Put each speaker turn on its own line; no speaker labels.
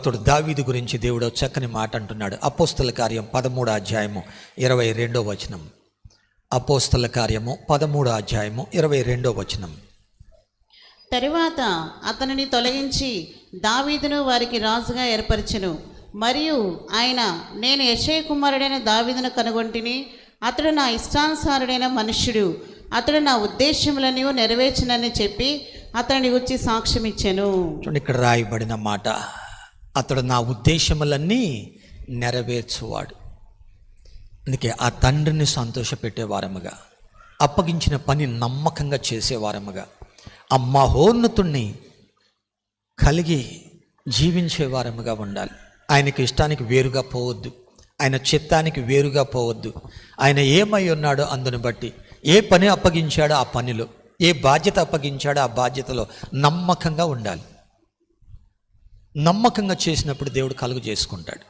భక్తుడు దావీదు గురించి దేవుడు చక్కని మాట అంటున్నాడు. అపోస్తల కార్యం 13వ అధ్యాయము 22వ వచనం. అపోస్తల కార్యము 13వ అధ్యాయము 22వ వచనం.
తరువాత అతనిని తొలగించి దావీదును వారికి రాజుగా ఏర్పరచెను. మరియు ఆయన, నేను యెషయి కుమారుడైన దావీదును కనుగొంటిని, అతడు నా ఇష్టానుసారుడైన మనుష్యుడు, అతడు నా ఉద్దేశములను నెరవేర్చునని చెప్పి అతనిని గురించి సాక్ష్యం ఇచ్చెను.
ఇక్కడ రాయబడిన మాట, అతడు నా ఉద్దేశములన్నీ నెరవేర్చువాడు. అందుకే ఆ తండ్రిని సంతోషపెట్టేవారముగా, అప్పగించిన పని నమ్మకంగా చేసేవారముగా, ఆ మహోన్నతుణ్ణి కలిగి జీవించేవారముగా ఉండాలి. ఆయనకి ఇష్టానికి వేరుగా పోవద్దు, ఆయన చిత్తానికి వేరుగా పోవద్దు. ఆయన ఏమై ఉన్నాడో అందుని బట్టి, ఏ పని అప్పగించాడో ఆ పనిలో, ఏ బాధ్యత అప్పగించాడో ఆ బాధ్యతలో నమ్మకంగా ఉండాలి. నమ్మకంగా చేసినప్పుడు దేవుడు కలుగు చేసుకుంటాడు.